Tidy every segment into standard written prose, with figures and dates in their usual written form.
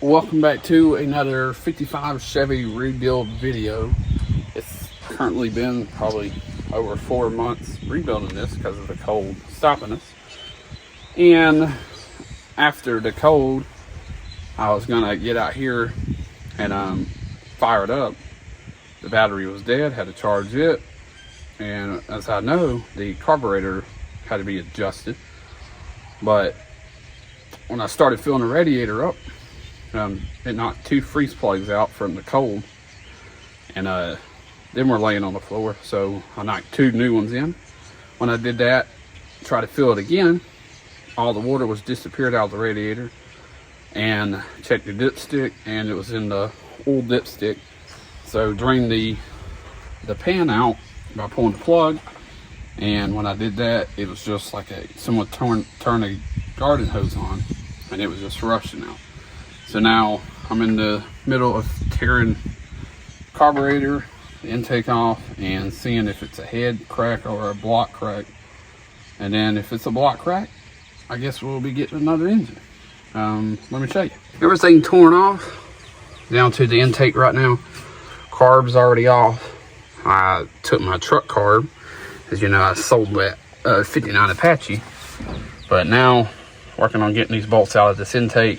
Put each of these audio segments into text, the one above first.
Welcome back to another 55 Chevy rebuild video. It's currently been probably over 4 months rebuilding this because of the cold stopping us. And after the cold, I was gonna get out here and fire it up. The battery was dead, had to charge it. And as I know, the carburetor had to be adjusted. But when I started filling the radiator up, it knocked 2 freeze plugs out from the cold, and them were laying on the floor, so I knocked 2 new ones in. When I did that, try to fill it again, all the water was disappeared out of the radiator, and checked the dipstick, and it was in the old dipstick. So drained the pan out by pulling the plug, and when I did that, it was just like someone turned a garden hose on, and it was just rushing out. So now I'm in the middle of tearing carburetor, the intake off, and seeing if it's a head crack or a block crack. And then if it's a block crack, I guess we'll be getting another engine. Let me show you. Everything torn off down to the intake right now. Carb's already off. I took my truck carb, as you know, I sold that 59 Apache. But now working on getting these bolts out of this intake,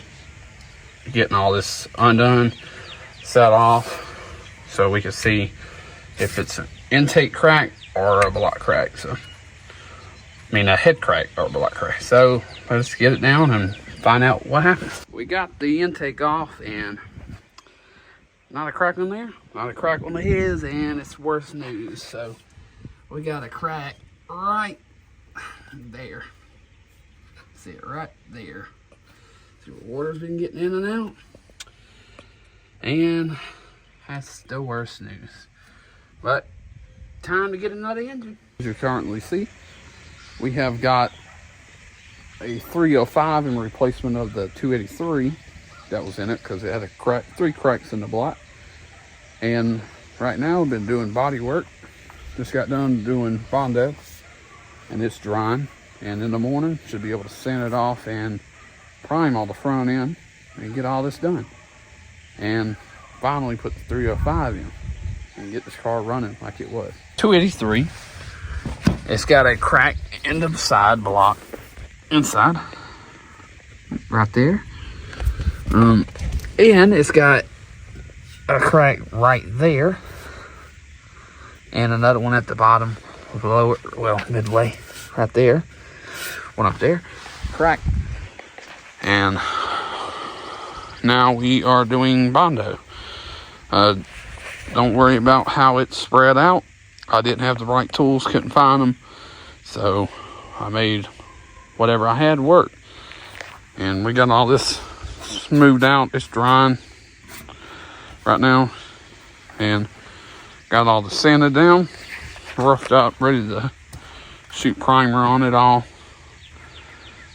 getting all this undone, set off, so we can see if it's an intake crack or a block crack. So I mean a head crack or a block crack. So let's get it down and find out what happens. We got the intake off, and not a crack on there, not a crack on the heads, and it's worse news. So we got a crack right there. See it right there. See where water's been getting in and out. And that's the worst news. But time to get another engine. As you currently see, we have got a 305 in replacement of the 283 that was in it, because it had a crack, 3 cracks in the block. And right now we've been doing body work. Just got done doing Bondo, and it's drying. And in the morning, should be able to sand it off and prime all the front end and get all this done, and finally put the 305 in and get this car running like it was. 283, it's got a crack in the side block inside right there, and it's got a crack right there and another one at the bottom below it, well, midway right there, one up there, crack. And now we are doing Bondo. Don't worry about how it's spread out. I didn't have the right tools, couldn't find them, so I made whatever I had work. And we got all this smoothed out. It's drying right now, and got all the sanded down, roughed up, ready to shoot primer on it all.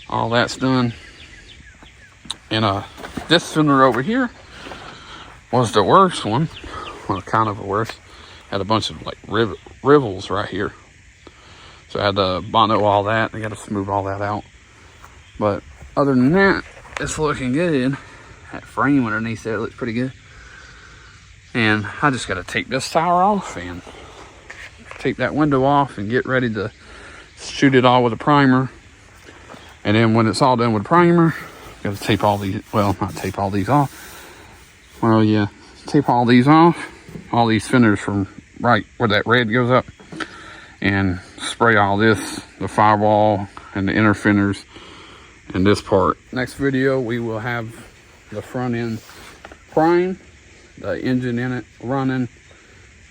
All that's done. And this fender over here was the worst one. Well, kind of the worst. Had a bunch of like rivels right here. So I had to Bondo all that. I got to smooth all that out. But other than that, it's looking good. That frame underneath there looks pretty good. And I just got to take this tire off and take that window off and get ready to shoot it all with a primer. And then when it's all done with primer, got to tape all these, well, not tape all these off. Well, yeah, tape all these off, all these fenders from right where that red goes up, and spray all this, the firewall and the inner fenders and this part. Next video, we will have the front end primed, the engine in it running,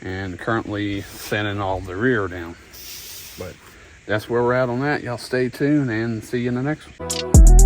and currently sanding all the rear down. But that's where we're at on that. Y'all stay tuned and see you in the next one.